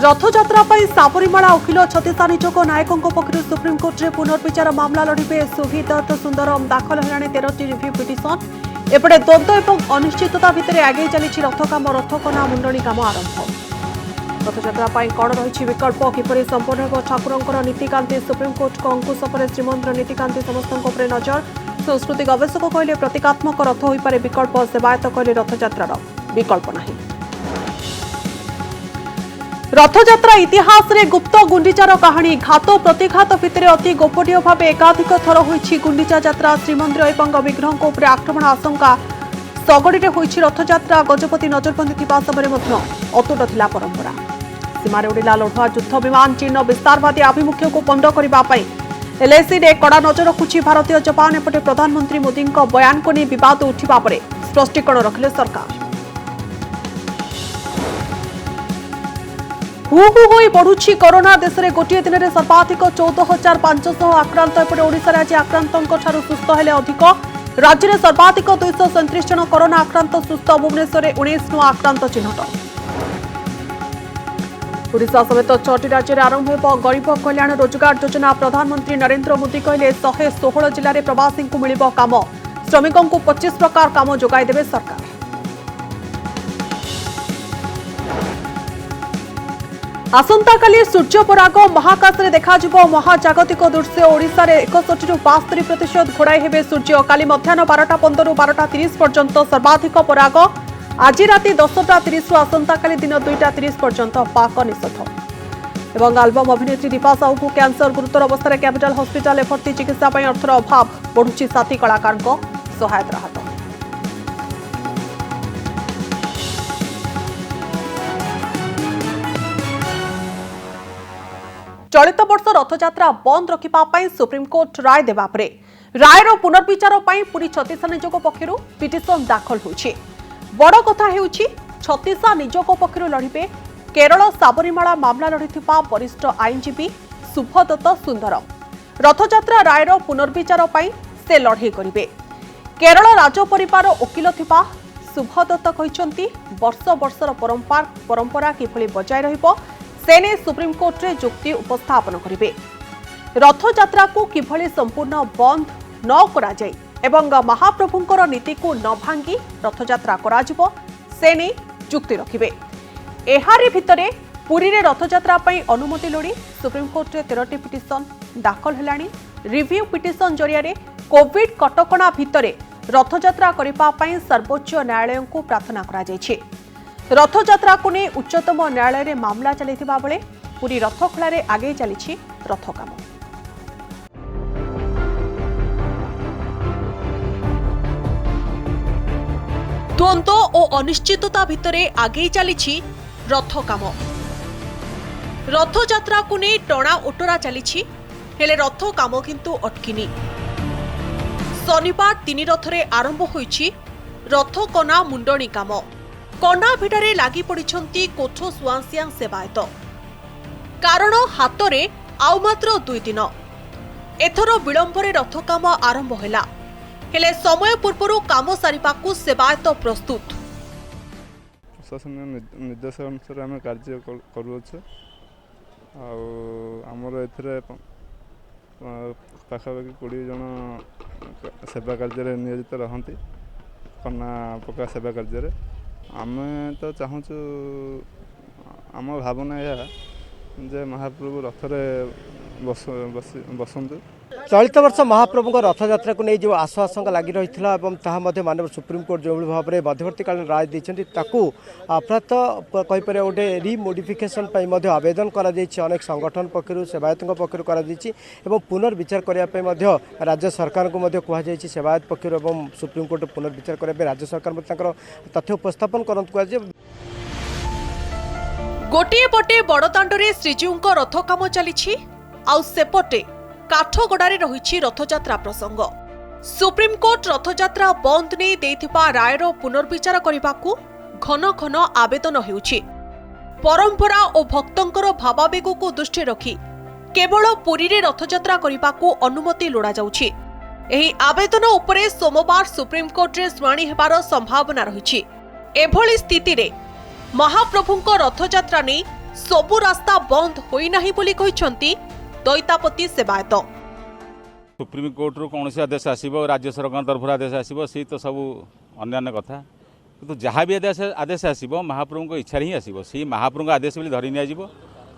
रथयात्रा साबरीमाला उकिल छत्तीसा निजोग नायकों पक्ष सुप्रीमकोर्ट में पुनर्विचार मामला लड़े सुविदत्त सुंदरम दाखल है 13टी रिव्यू पिटिशन एपटे द्वंद्व और अनिश्चितता भितर आगे चली रथकाम रथकना मुंडणी काम आरंभ। रथयात्रा कौन रही विकल्प किपर संपन्न हो ठाकुर नीतिकांति सुप्रीमकोर्ट को अंकुश पर श्रीमंदिर नीतिकांति समस्त नजर। संस्कृति गवेषक कहले प्रतीकात्मक रथ हो पारे विकल्प सेवायत कहले रथयात्रार विकल्प नहीं। रथयात्रा इतिहास रे गुप्त गुंडीचार कहानी घात प्रतिघात भितर अति गोपनीय भाव एकाधिक थर होइछि गुंडीचा यात्रा। श्रीमंदिर एवं विग्रहों उपर आक्रमण आशंका सगड़ी होइछि रथयात्रा। गजपति नजरबंदी थिबा समय अतुट थिला परंपरा। सीमारे उड़िला लढुआ युद्ध विमान चीन विस्तारवादी आभिमुख्य को पंड करने एलएसी रे कड़ा नजर रखुछि भारतीय जवान। एपटे प्रधानमंत्री मोदी बयान को नहीं विवाद उठा पर स्पष्टीकरण रखिले सरकार। हु होई बढ़ुछि कोरोना। देश में गोटे दिन में सर्वाधिक 14,500 आक्रांत। एपटे ओडिशा आज आक्रांतों ठारू सुस्थ हेले अधिक। राज्य में सर्वाधिक 237 जन कोरोना आक्रांत सुस्थ। भुवनेश्वर में 19 नुआ आक्रांत चिन्हट। ओडिशा समेत 6टी राज्य में आरंभ हो गरीब कल्याण रोजगार योजना। प्रधानमंत्री नरेंद्र मोदी कहले 116 जिले में प्रवासी को मिलिब काम। श्रमिकों को 25 प्रकार काम जोगाई देवे सरकार। आसंता काली सूर्य पराग महाकाश में देखा महाजागतिक दृश्य। ओडिशा रे 61 रु 72% घोड़ाई हेबे सूर्य। काली मध्याह्न 12टा 15 रु 12टा 30 पर्यंत सर्वाधिक पराग। आज राति 10टा 30 रु आसंता काली दिन 2टा 30 पर्यंत पाक निषेध। एवं आल्बम अभिनेत्री दीपा साहू को कैंसर गुरुतर अवस्था कैपिटल हॉस्पिटल भर्ती। चिकित्सा अर्थर अभाव बढ़ुची साथी कलाकार सहायता हाथ। चलित वर्ष रथयात्रा बंद रखा सुप्रीमकोर्ट राय देवा परे रायर पुनर्विचार पुरी छत्तीसा निजोग पक्षर पिटिशन दाखल होछि। बड़ कथा हेउछि छत्तीसा निजोग पक्षर लड़िबे केरल साबरीमाला मामला लड़िथिबा वरिष्ठ आईनजीवी सुभदत्त सुंदरम। रथयात्रा रायर पुनर्विचार से लड़े करिवे। केरल राज परिवार वकिल थिबा सुभदत्त कहिसंती वर्ष वर्षर परंपरा किभली बजाय रहिबो सेने सुप्रीमकोर्ट रे युक्ति उपस्थापन करिवे। रथयात्रा को किभली संपूर्ण बंद न करा जाय एवं महाप्रभुंकर नीति को न भांगी रथयात्रा कराजिबो सेने युक्ति रखिवे। एहारी भितरे पुरी रे रथयात्रा पई अनुमति लोड़ी सुप्रीमकोर्ट रे 13टी पिटिशन दाखल हेलाणी। रिव्यू पिटिशन जरिया रे कोविड कटकणा भितरे रथयात्रा करिपा पई सर्वोच्च न्यायालय को प्रार्थना करा जायछि। रथयात्रा को नहीं उच्चतम न्यायालय में मामला चलता बेले पूरी रथखोला रे आगे चली रथ काम। द्वंद्व और अनिश्चितता भितरे आगे चली रथ काम। रथयात्रा को नहीं टणा ओटरा चली हेले रथ काम किंतु अटकिनी। शनिवार 3 रथरे आरंभ होईछि रथकना मुंडणी काम। कना भिड़े लगी पड़ती कोठ सुआंसिया सेवायत। कारण हाथ में आउ मात्र 2 दिन। एथर विलंबरे रथ काम आरंभ हैला हेले समय पूर्व काम सारिबाकू सेवायत प्रस्तुत। प्रशासन निर्देश अनुसार आम कार्य करुच्छे। आमर ए पाखापाखि 20 जन सेवा कार्य नियोजित रहती कना पका सेवा कार्य। आम तो चाहूँ आम भावना यह जे महाप्रभु रथरे बसंतु। चलित वर्ष महाप्रभु रथयात्रा को नहीं जो आशंका लगी रही है मानव सुप्रीमकोर्ट जो भाव में मध्यवर्तीकालीन राय देते प्रात कहीपर गोटे रिमोडिफिकेसन आवेदन अनेक संगठन पक्ष सेवायतों पक्ष पुनर्विचार करने राज्य सरकार को कहुई सेवायत पक्ष सुप्रीमकोर्ट पुनर्विचार करने राज्य सरकार तथ्य उपस्थापन कर। गोटे पटे बड़दाण्डे श्रीजीऊ रथ काम चली आउ सेपटे काठगड़ारे रही रथयात्रा प्रसंग। सुप्रीमकोर्ट रथयात्रा बंद नहीं देथिबा रायर पुनर्विचार करने घन घन आवेदन हेउछि। परंपरा और भक्तंकर भावावेग को दृष्टि रखी केवल पुरी रे रथयात्रा करने अनुमति लोड़ा जाउछि। एही आवेदन उपरे सोमवार सुप्रीमकोर्ट रे शुणाणी हेबार संभावना रही। एभली स्थिति रे महाप्रभुंक रथयात्रा नहीं सबु रास्ता बंद होई नाही बोली कहिसंती दैतापति सेवायत। सुप्रीमकोर्ट रु कौन आदेश आसो राज्य सरकार तरफ आदेश आसो सी तो सब अन्य कथा किंतु जहाँ भी आदेश आसो महाप्रभु इच्छा ही आसो सी महाप्रभु आदेश बोली धरी नियाजिबो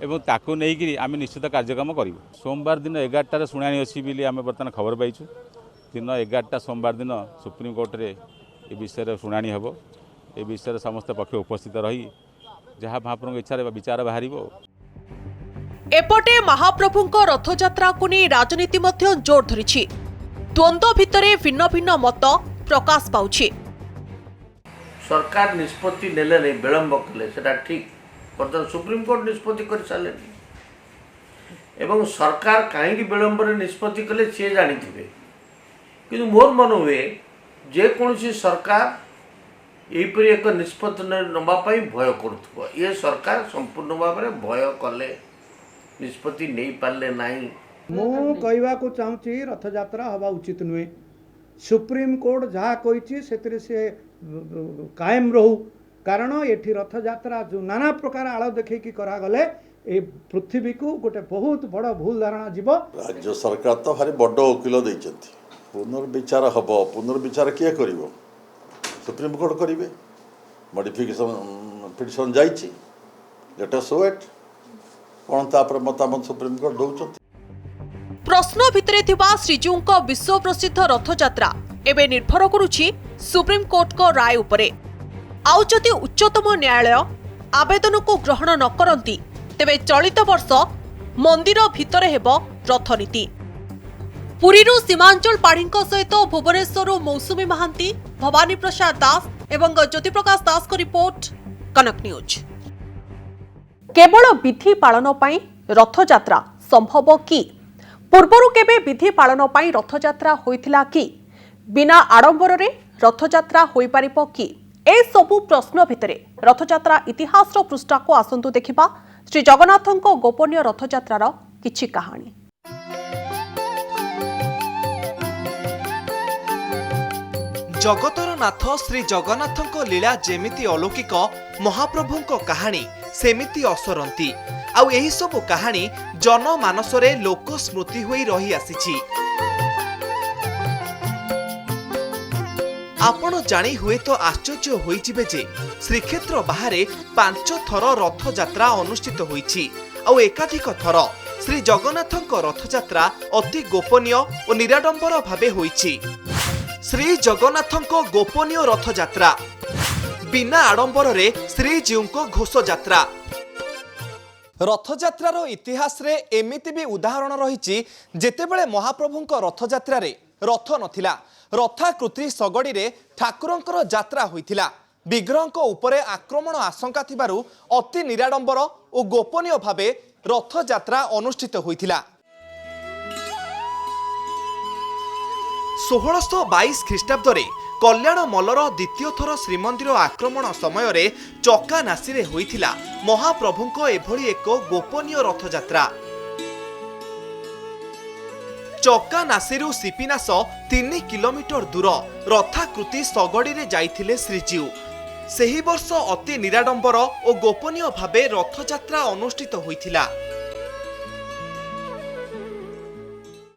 एवं ताकू नहीं आम निश्चित कार्यक्रम करूँ। सोमवार दिन 11टार शुणाणी अच्छी बोली आम बर्तमान खबर पाइछु। दिन 11टा सोमवार दिन सुप्रीमकोर्ट रे ए विषय शुणाणी हम ए विषय समस्त पक्ष उपस्थित रही जहाँ महाप्रभु इच्छा विचार बाहर। एपटे महाप्रभुଙ୍କ रथयात्रा को नहीं राजनीति मध्य जोर धरिछि। द्वंद्व भितरे भिन्न भिन्न मत प्रकाश पाउछि। सरकार निष्पत्ति नेले नहीं विलंब कले सेटा ठीक बर्तमान सुप्रीमकोर्ट निष्पत्ति कर सारे एवं सरकार कहीं विलंब निष्पत्ति कले सी जानी कि मोर मन हुए जेकोसी सरकार यहीपरि एक निष्पत्ति नवाई भय करुव ये सरकार संपूर्ण भाव में भय कले निष्पत्ति नहीं पारे ना मु कहवा को चाहूँगी रथयात्रा हवा उचित नुहे। सुप्रीमकोर्ट जहाँ कही से कायम रहू कारण ये रथयात्रा जो नाना प्रकार आड़ देखी करागले ए पृथ्वी को गोटे बहुत बड़ भूल धारणा जीव। राज्य सरकार तो भारी बड़ वकिल देइछंती पुनर्विचार हम पुनर्विचार किए कर सुप्रीमकोर्ट करेंगे मॉडिफिकेशन पिटिशन जाइए लेट अस वेट कौन तापर मतामत सुप्रीमकोर्ट दौरान। प्रश्न भितरे थिबा श्रीजीउଙ୍କ विश्व प्रसिद्ध रथयात्रा एबे निर्भर करुछि सुप्रीमकोर्ट को राय उपरे। आउ जदि उच्चतम न्यायालय आवेदन को ग्रहण न करंती तेबे चलित वर्ष मंदिर भितरे हेबो रथनीति। पुरीरू सीमांचल पाढ़ीଙ୍କ सहित भुवनेश्वरରୁ मौसुमी महांती, भवानी प्रसाद दास एवं ज्योति प्रकाश दास को रिपोर्ट, कनक न्यूज। केवल विधि पालन पई रथयात्रा संभव कि? पूर्वरु केबे विधि पालन पई रथयात्रा होइथिला कि? बिना आडंबर रे रथयात्रा होई परिबो कि? ए सबु प्रश्न भितरे रथयात्रा इतिहासर पृष्ठा को आसंतु देखिबा श्री जगन्नाथଙ୍କ गोपनीय रथयात्रार किछि कहानी। जगतर नाथ श्री जगन्नाथଙ୍କ लीला जेमिति अलौकिक महाप्रभुଙ୍କ कहानी सेमिति असरंती आउ एही सब कहानी जनमानसरे लोक स्मृति होई रही आसीछि। आपण जानी हुए तो आश्चर्य होइजिबे जे श्रीक्षेत्र बाहरे 5 थर रथयात्रा अनुष्ठित होइछि आउ एकाधिक थर श्री जगन्नाथଙ୍କ रथयात्रा अति गोपनीय और निराडंबर भावे होइछि। श्री जगन्नाथଙ୍କ गोपनीय रथयात्रा बिना आडंबर रे श्रीजीउଙ୍କ घोष यात्रा। रथयात्रार इतिहास रे एमिति भी उदाहरण रही जेतेबेले महाप्रभुଙ୍କ रथयात्रा रे रथ नथिला रथाकृति सगड़ी रे ठाकुरंकर यात्रा होइथिला। विग्रहଙ୍କ उपरे आक्रमण आशंका थिबारु अति निराडंबर और गोपनीय भावे रथयात्रा अनुष्ठित होइथिला। 1622 ख्रीष्टाब्द कल्याण मल्लर द्वितीय थर श्रीमंदिर आक्रमण समय रे चकानासी रे होइथिला महाप्रभुଙ୍କ एभली एक गोपनीय रथयात्रा। चकानासीरु सिपिनास 3 किलोमीटर दूर रथाकृति सगड़ी रे जाइथिले श्रीजीउ। सेही वर्ष अति निराडंबर और गोपनीय भावे रथयात्रा अनुष्ठित होइथिला।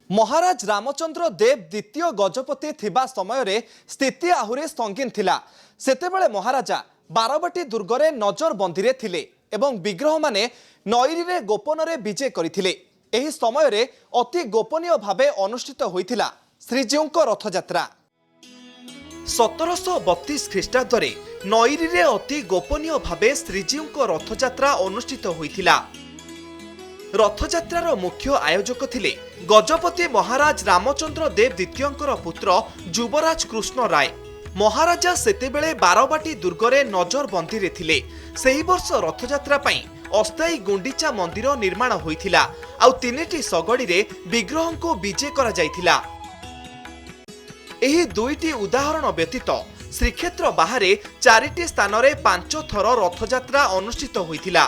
महाराज रामचंद्र देव द्वितीय गजपति थिबा समय रे स्थिति आहुरे संगीन थिला। सेतेबेले महाराजा बारबाटी दुर्गरे नजर बंदी थिले एवं विग्रह माने नईरी रे गोपन रे विजय करथिले। एही समय रे अति गोपनीय भावे अनुष्ठित होइथिला श्रीजीउଙ୍କ रथयात्रा। 1732 ख्रीष्टाब्द रे नईरी रे अति गोपनीय भावे श्रीजीउଙ୍କ रथयात्रा अनुष्ठित होइथिला। रथयात्रार मुख्य आयोजक थिले गजपति महाराज रामचंद्र देव द्वितीयଙ୍କର पुत्र युवराज कृष्ण राय। महाराजा सेतेबेले बारबाटी दुर्गरे नजर बंदी रे थिले। सेही वर्ष रथयात्रा पई अस्थायी गुंडीचा मंदिर निर्माण होइथिला आउ 3टी सगड़ी रे विग्रहଙ୍କୁ विजय करा जाइथिला। एही 2टी उदाहरण व्यतीत श्रीक्षेत्र बाहरे 4टी स्थान रे 5 थर रथयात्रा अनुष्ठित होइथिला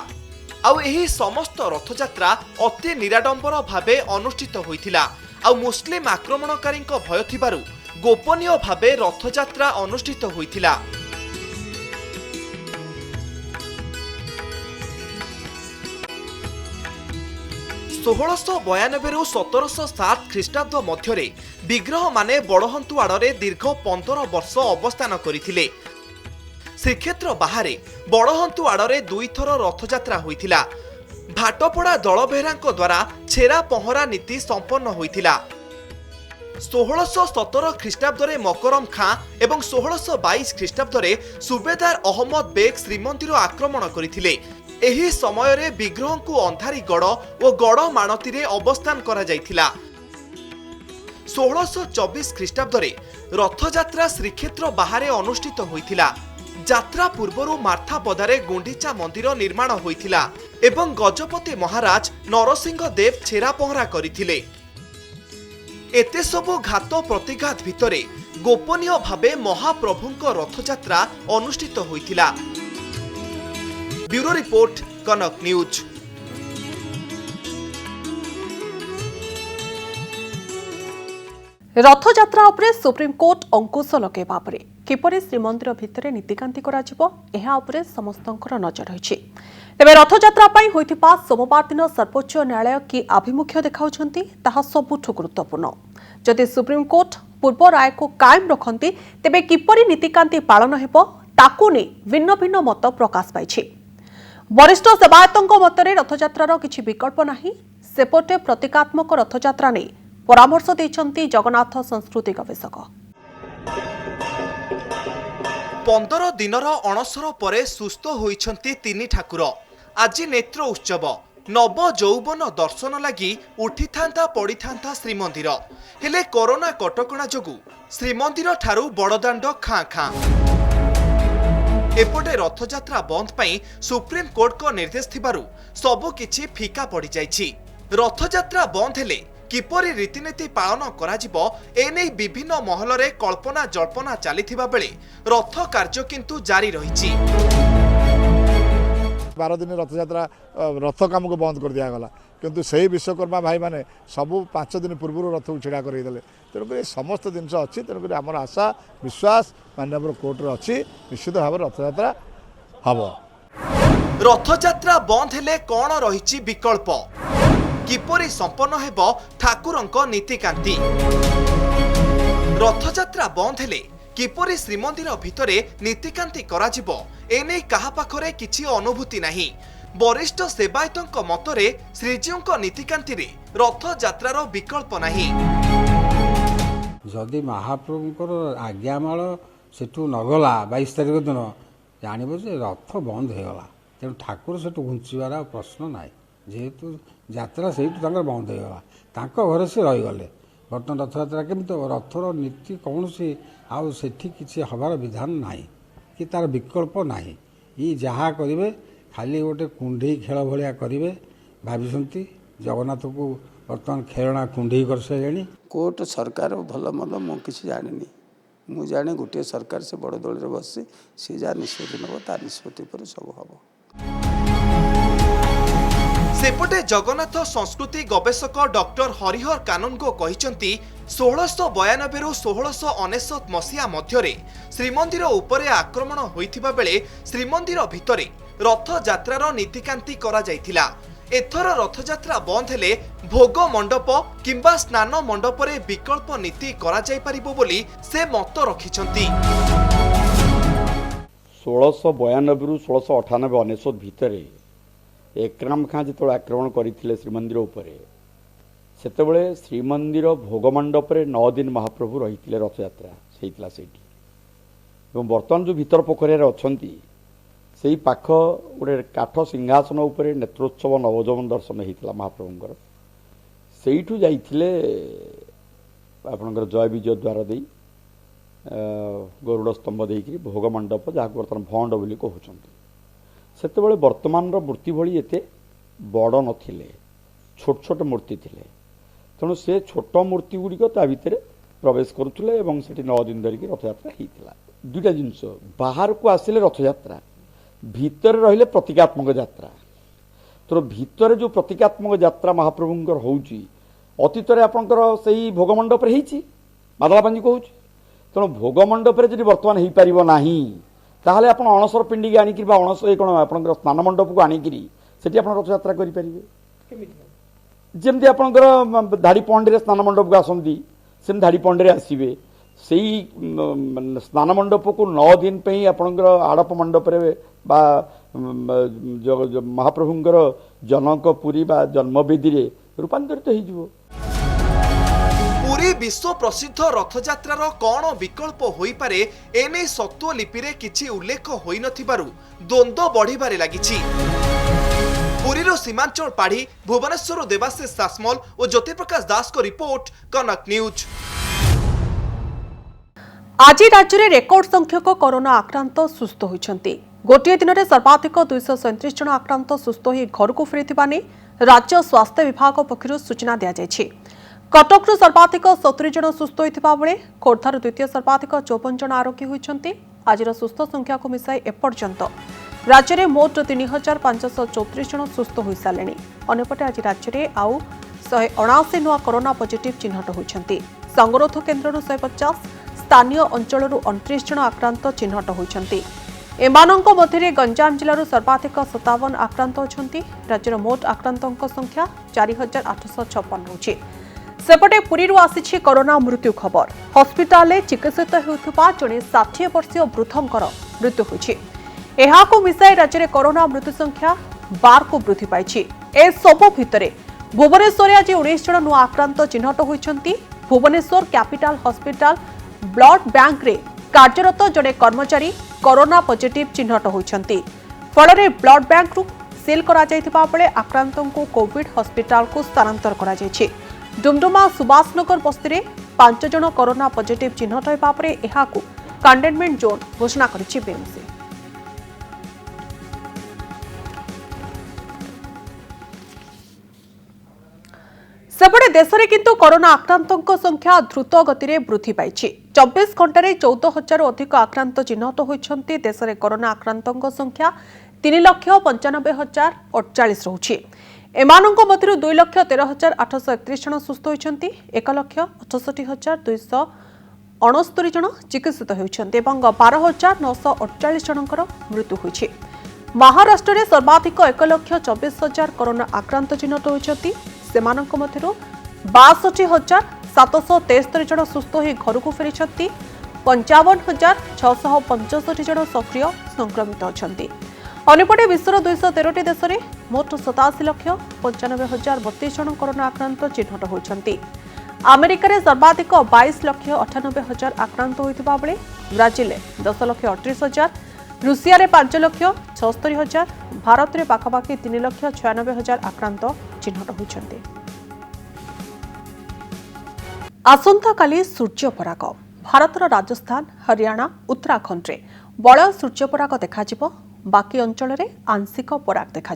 आउ एही समस्त रथयात्रा अति निराडंबर भावे अनुष्ठित होइथिला आउ मुस्लिम आक्रमणकारी भय थिबारु गोपनीय भावे रथयात्रा अनुष्ठित होइथिला। 1692 ରୁ 1707 ଖ୍ରୀଷ୍ଟାବ୍ଦ ମଧ୍ୟରେ ବିଗ୍ରହ ମାନେ ବଡ଼ହନ୍ତୁ ଆଡ଼ରେ ଦୀର୍ଘ 15 ବର୍ଷ ଅବସ୍ଥାନ କରିଥିଲେ। ଶ୍ରୀକ୍ଷେତ୍ର ବାହାରେ ବଡ଼ହନ୍ତୁ ଆଡ଼ରେ ଦୁଇଥର ରଥଯାତ୍ରା ହୋଇଥିଲା। ଭାଟପଡ଼ା ଦଳବେହେରାଙ୍କ ଦ୍ୱାରା ଛେରା ପହଁରା ନୀତି ସମ୍ପନ୍ନ ହୋଇଥିଲା। 1617 ଖ୍ରୀଷ୍ଟାବ୍ଦରେ ମକରମ ଖାଁ ଏବଂ 1622 ଖ୍ରୀଷ୍ଟାବ୍ଦରେ ସୁବେଦାର ଅହମ୍ମଦ ବେଗ ଶ୍ରୀମନ୍ଦିର ଆକ୍ରମଣ କରିଥିଲେ। ଏହି ସମୟରେ ବିଗ୍ରହଙ୍କୁ ଅନ୍ଧାରୀଗଡ଼ ଓ ଗଡ଼ ମାଣତୀରେ ଅବସ୍ଥାନ କରାଯାଇଥିଲା। 1624 ଖ୍ରୀଷ୍ଟାବ୍ଦରେ ରଥଯାତ୍ରା ଶ୍ରୀକ୍ଷେତ୍ର ବାହାରେ ଅନୁଷ୍ଠିତ ହୋଇଥିଲା। ଯାତ୍ରା ପୂର୍ବରୁ ମାର୍ଥାପଦାରେ ଗୁଣ୍ଡିଚା ମନ୍ଦିର ନିର୍ମାଣ ହୋଇଥିଲା ଏବଂ ଗଜପତି ମହାରାଜ ନରସିଂହ ଦେବ ଛେରା ପହଁରା କରିଥିଲେ। ଏତେ ସବୁ ଘାତ ପ୍ରତିଘାତ ଭିତରେ ଗୋପନୀୟ ଭାବେ ମହାପ୍ରଭୁଙ୍କ ରଥଯାତ୍ରା ଅନୁଷ୍ଠିତ ହୋଇଥିଲା। Bureau report, Kanak news. Rathyatra उपरे सुप्रीमकोर्ट अंकुश लगेवा परे किपरि श्रीमंदिर भितरे नीतिकांति कराजिबो एहा उपरे समस्तंकर नजर रहिछि। तेबे रथयात्रा पई होइथिबा सोमवार दिन सर्वोच्च न्यायालय की आभिमुख्य देखाउछंती ताहा सबुठु गुरुत्वपूर्ण। जदि सुप्रीमकोर्ट पूर्व राय को कायम रखंती तेबे किपरि नीतिकांति पालन हेबो ताकू ने भिन्न भिन्न मत प्रकाश पाइछि। वरिष्ठ सेवायतଙ୍କ मतरे रथयात्रार किछि विकल्प नाही। सेपटे प्रतीकात्मक रथयात्रा ने परामर्श देइछंती जगन्नाथ संस्कृति गवेषक। 15 दिनर अणसर परे सुस्थ होइछंती तिनी ठाकुर। आज नेत्र उत्सव नव यौवन दर्शन लगी उठिथांता पड़िथांता श्रीमंदिर। हेले कोरोना कटकणा जोगु श्रीमंदिर ठारू बड़दाण्ड खाँ खाँ। एपटे रथयात्रा बंद पई सुप्रीम कोर्ट को निर्देश थिबारु सबु किछि फीका पड़ी जाइछि। रथयात्रा बंद हेले किपरि रीतिनीति पालन कराजिबो एने विभिन्न महलरे कल्पना जल्पना चलीथिबा बेले रथ कार्य किंतु जारी रहिछि। 12 दिन रथयात्रा रथ काम को बंद कर दिया गला किंतु सही विश्वकर्मा भाई माने सबु 5 दिन पूर्व रथ छिड़ा कर देले। तेणुक समस्त जिनस अच्छी तेणुक आम आशा विश्वास माननीय कोर्ट अच्छी निश्चित भाव रथयात्रा हम। रथयात्रा बंद हेले कौन रहिछि विकल्प किपरि संपन्न हेबो ठाकुरंक नीतिकांति। रथयात्रा बंद हेले किपरि श्रीमंदिर भितरे नीतिकांति कराजिबो एने काहा पाखरे किछि अनुभूति नाही। वरिष्ठ सेवायतଙ୍କ मतरे श्रीजीउଙ୍କ नीतिकांति रे रथयात्रार विकल्प नाही। जदि महाप्रभुंकर आज्ञामाल सेठू नगला 22 तारिख दिन जानव जे रथ बंद होगला तेणु ठाकुर सेठू घुंचबार प्रश्न ना जेहेतु यात्रा से बंद होगला घर से रहीगले। बर्तमान रथयात्रा केमी रथर नीति कौन सी आठी किसी हबार विधान ना कि तार विकल्प ना। ये जहाँ करेंगे खाली गोटे कुंडे खेल भाया करेंगे भाई जगन्नाथ को बर्तमान खेलना कुंडे कर सारे। कोर्ट सरकार भल मंद मुझे जानी मु जाने गोटे सरकार से बड़ दल बसी सी जहाँ निष्पत्ति नब ता निष्पत्ति पर सब हम। सेपटे जगन्नाथ संस्कृति गवेषक डॉक्टर हरिहर कानूनगो कहिसंती 1692 रु 1699 मसीहा मध्यरे श्रीमंदिर उपरे आक्रमण होइथिबा बेले श्रीमंदिर भितरे रथ यात्रार नीतिकांति करा जाइथिला। एथर रथयात्रा बंद हेले भोग मंडप किंबा स्नान मंडपरे विकल्प नीति करा जाय परिबो बोली से मत रखिसंती। 1692 रु 1698 भितरे एकराम खां जो आक्रमण करते श्रीमंदिर उपरे सेतबले श्रीमंदिर भोगमंडपरे 9 दिन महाप्रभु रही रथयात्रा से बर्तमान जो भीतर पोखरिया अच्छी से पाख गोटे काठ सिंहासन उपरे नेत्रोत्सव नवजवन दर्शन होता महाप्रभुंर सेठू जाइए आपणकर जय विजय द्वार दे गरुड़ स्तंभ देकर भोगमंडप जहाँ बर्तमान भंड बोली कहते सेतबले वर्तमान मूर्ति भली एते बड़ नथिले छोट छोट मूर्ति थिले तेणु से छोट मूर्ति गुड़िक ता भितर प्रवेश करुले एवं सेठी 9 दिन धरिकी रथयात्रा होता। दुईटा जिनस बाहर को आसिले रथयात्रा भितर रहिले प्रतीकात्मक यात्रा। तो भितर जो प्रतीकात्मक यात्रा महाप्रभुंकर होउची अतीत आपंकर से भोगमंडप मादलापांजी कहूँ तेणु भोगमंडप जब बर्तमान हो पार ना ताहले आपण अणसर पिंडी आनिक अणस कौन आप स्नान मंडप को आनिकी से रथयात्रा करें जमती आपणकर धाड़ी पंडी स्नान मंडप को आसती सेम धाड़ी पंडी आसवे से स्नान मंडप को 9 दिन पे आपणकर आड़प मंडप बा महाप्रभुंकर जनक पुरी बा जन्मवेदी रे रूपांतरित हो। पुरी विश्व प्रसिद्ध रथयात्रार कौन विकल्प होई पारे एने सत्वलिपि रे किछि उल्लेख होई नथिबारु द्वंद्व बढ़िबारे लागिछि। पुरीरो सीमांचल पाढ़ी भुवनेश्वर देवाशीष सासमल और ज्योतिप्रकाश दास को रिपोर्ट कनक न्यूज। आज राज्य में रेकर्ड संख्यक कोरोना आक्रांत सुस्थ होती। गोटे दिन में सर्वाधिक 237 जन आक्रांत सुस्थ हो घर को फेरी नहीं राज्य स्वास्थ्य विभाग पक्षर सूचना दी जाएगी। कटक सर्वाधिक 70 जन सुस्थ होता बेले खोर्धार द्वितीय सर्वाधिक 54 जन आरोग्य होती। आज सुस्थ संख्या को मिसाई एपर्यंत राज्य में मोट 3534 जन सुस्थ हो सारे। अन्यपटे आज राज्य में आउ 179 नुआ कोरोना पॉजिटिव चिन्हट होती। संगरोध केन्द्र 150 स्थानीय अंचल 29 जन आक्रांत चिन्हट होती। एमानंक मध्य गंजाम जिलूर सर्वाधिक 57 आक्रांत होती। राज्यर मोट आक्रांतों संख्या 4856 होची। सेपटे पुरी आसी कोरोना मृत्यु खबर। हस्पिटाल चिकित्सित होता जड़े 60 वर्षीय वृद्धंकर मृत्यु होची। एहाको मिसाई राज्य में कोरोना मृत्यु संख्या 12 को वृद्धि पाई। ए सबु भितरे भुवनेश्वर आज 19 जन नुआ आक्रांत चिन्हट होती। Bhubaneswar capital hospital blood bank रे कार्यरत जड़े कर्मचारी कोरोना पॉजिटिव चिन्हट होती। फल ब्लड बैंक रु सील करा जायतिबा बेले आक्रांतों को कोविड हॉस्पिटल को स्थानांतर करा जायछि। डुमडुमा सुभाषनगर बस्ती में 5 जन कोरोना पॉजिटिव चिन्हट होगा पर यह कंटेनमेंट जोन घोषणा करिछि बीएमसी। सेपटे देश में किंतु कोरोना आक्रांतों संख्या द्रुत गति में वृद्धि पाई। 24 घंटे 14,000 अधिक आक्रांत चिन्हट होती। देश में कोरोना आक्रांतों संख्या 3,95,048 रहुछि। एमानंक मध्यरु 2,13,831 जन सुस्थ होती। 1,68,269 जन चिकित्सित होती। 12,948 जनकर मृत्यु होती। महाराष्ट्र में सर्वाधिक 1,24,000 कोरोना आक्रांत चिन्हट होती। सेमानंक मध्यरु 62,773 जन सुस्थ हो घर को फेरी। 55,665 जन सक्रिय संक्रमित अच्छा। अन्यपटे विश्वर 213 देश में मोट 87,95,032 जन कोरोना आक्रांत चिन्हट होती। अमेरिका रे सर्वाधिक 22,98,000 आक्रांत होता बेले ब्राजिल 10,38,000, रूसिया रे 5,76,000, भारत में पाखापाखि 3,96,000 आक्रांत चिन्हट होती। आसंता काली सूर्यपराग भारतर राजस्थान हरियाणा उत्तराखंड रे बड़ सूर्यपराग देखा बाकी अंचल में आंशिक पराग देखा।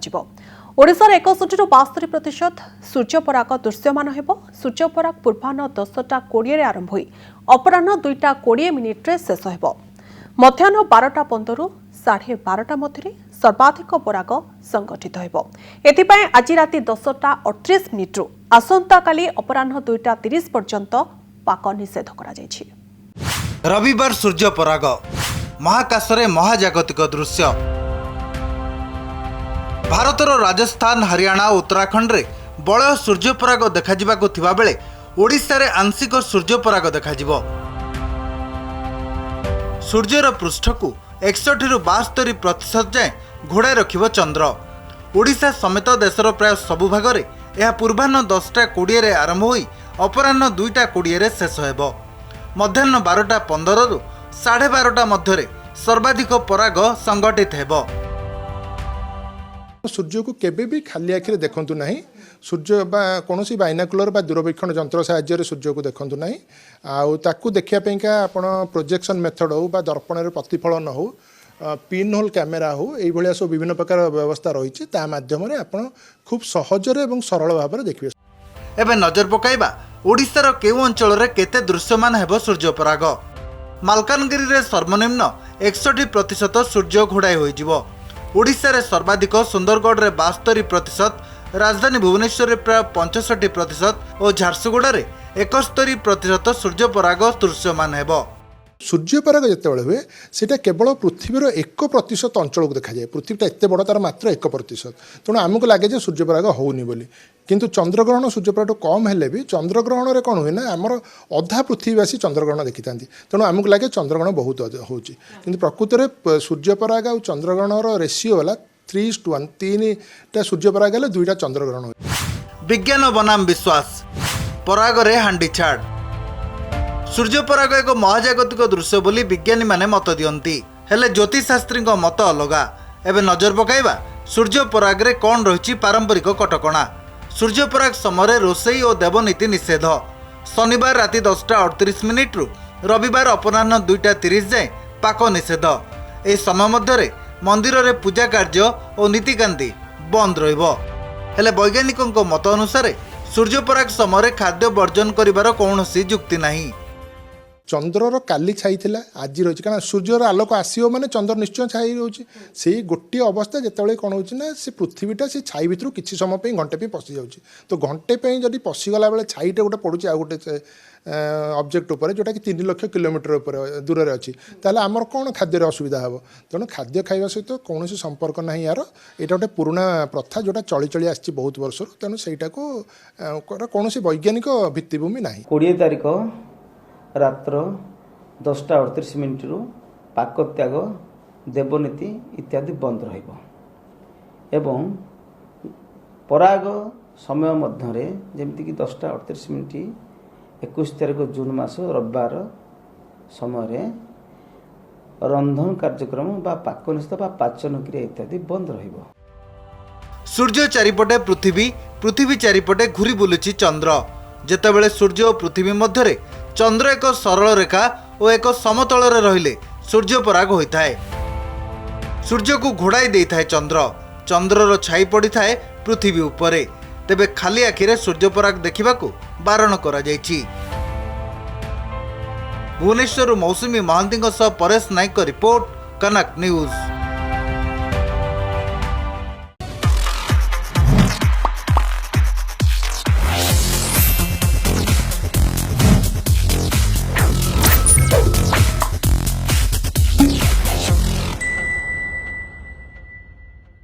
ओडिशार 61-62% सूर्यपराग दृश्यमान हेबो। सूर्यपराग पूर्वाह्न 10:20 आरंभ होई अपराह्न 2:20 शेष हेबो। मध्याह्न 12:15 रु 12:30 मध्य सर्वाधिक पराग संगठित हेबो। एथिपाई आज राति 10:38 रु आसंता काली अपराह्न 2:30 पर्यंत पाक निषेध करा जायछि। रविवार सूर्यपराग महाकाशरे महाजागतिक दृश्य। भारतर राजस्थान हरियाणा उत्तराखंड रे बड़ सूर्यपराग देखा बेले ओडिशा रे आंशिक सूर्यपराग देखा। सूर्यर पृष्ठ को 61 रु 72% जाए घोड़ाई रखिब चंद्र। ओडिशा समेत देशर प्राय सबु भाग में यह पूर्वाह्न 10:20 आरंभ होई अपराह्न 2:20 शेष हेबो। मध्याह्न 12:15 रु 12:30 मध्य सर्वाधिक पराग संगठित हेबो। सूर्य को केबे भी खाली आखिरे देखंतु नहीं। सूर्य बा कोनोसी बाइनाकुलर बा दूरवीक्षण जंत्र साहाय्य सूर्य को देखंतु नहीं। आउ ताकू देखिया पेंका आपण प्रोजेक्शन मेथड हो बा दर्पण रे प्रतिफलन हो पिन होल कैमेरा हो एई भलिया सब विभिन्न प्रकार व्यवस्था रही ता माध्यम रे आपण खूब सहज रे एवं सरल भाव रे देखिबे। एबे नजर पकाइबा ओडिशार केउ अंचल रे केते दृश्यमान हेबो सूर्यपराग। मालकानगिरी रे सर्वनिम्न 61% सूर्य घोड़ाई होई जिवो। ओडिशा रे सर्वाधिक सुंदरगढ़ रे 72%, राजधानी भुवनेश्वर रे प्राय 65% और झारसुगुड़ा रे 71% सूर्यपराग दृश्यमान हेबो। सूर्यपराग जितेबाला हुए सीटा केवल पृथ्वीर 1% अंचल को देखा जाए। पृथ्वीटा एत बड़ तार मात्र 1%। तेणु आमको लगे सूर्यपराग होनी बोली, किंतु चंद्रग्रहण सूर्यपराग कम हेले भी चंद्रग्रहण कौन हुए ना आमर अधा पृथ्वीवासी चंद्रग्रहण देखी था। तेणु आमको लगे चंद्रग्रहण बहुत होची, किंतु प्रकृत में सूर्यपराग और चंद्रग्रहण रेसीओ वाला 3:1 3टा सूर्यपराग हेले 2टा चंद्रग्रहण हुए। विज्ञान बनाम विश्वास परागरे हांडी छाड़ सूर्यपराग एक महाजागतिक दृश्य बोली विज्ञानी माने मत दियंती, हेले ज्योतिषशास्त्री मत अलगा। एबे नजर पकाइबा सूर्यपराग रे कौन रही पारंपरिक कटकणा। सूर्यपराग समय रोषेई और देवनीति निषेध। शनिवार राति 10:38 रु रविवार अपराह्न 2:30 जाए पाक निषेध। ए समय मध्य मंदिर रे पूजा कार्य और नीतिकांति बंद रहिबो। हेले वैज्ञानिकों मत अनुसार सूर्यपराग समय खाद्य वर्जन करिवार कौनसी युक्ति नहीं। चंद्रर काली छाई थिला आज रही, कारण सूर्यर आलोक आसो माने चंद्र निश्चय छाई रोचे। से गोटे अवस्था जिते कौन होना से पृथ्वीटा से छाई भितर किसी समय पे घंटे पे पशि जाऊँगी। तो घंटे पे जब पशिगला बेले छाईटे गोटे पड़ुଛି आ गोटे ऑब्जेक्ट उपर जोटा कि 3 लाख किलोमीटर दूर में अच्छी, ताहले आमर कौन खाद्य असुविधा हे। तेणु खाद्य खाइबा सहित कौन संपर्क ना यार, यहाँ गोटे पुराना प्रथा जोटा चली चली आसी बहुत वर्ष। तेणु सहीटा को कौन वैज्ञानिक भित्तिभूमि ना। 20 तारिख रात्र 10:38 रु पाक त्याग देवनीति इत्यादि बंद रहिबो एवं पराग समय मध्य जमीक 10:38 21 तारिख जून मास रविवार समय रंधन कार्यक्रम बा पाक निषेध बा पाचन क्रिया इत्यादि बंद रहिबो। सूर्य चारिपटे पृथ्वी, पृथ्वी चारिपटे घूरी बुलुची चंद्र। जेतेबेले सूर्य और पृथ्वी मध्य चंद्र एक सरल रेखा और एक समतल रहिले सूर्यपराग होता है। सूर्य को घोड़ाई देता है चंद्र, चंद्रर छाई पड़ी थाए पृथ्वी उपरे। तेबे खाली आखिरे सूर्यपराग देखा बारण करा जायछि। भुवनेश्वर मौसुमी महांती परेश नायक रिपोर्ट, कनक न्यूज।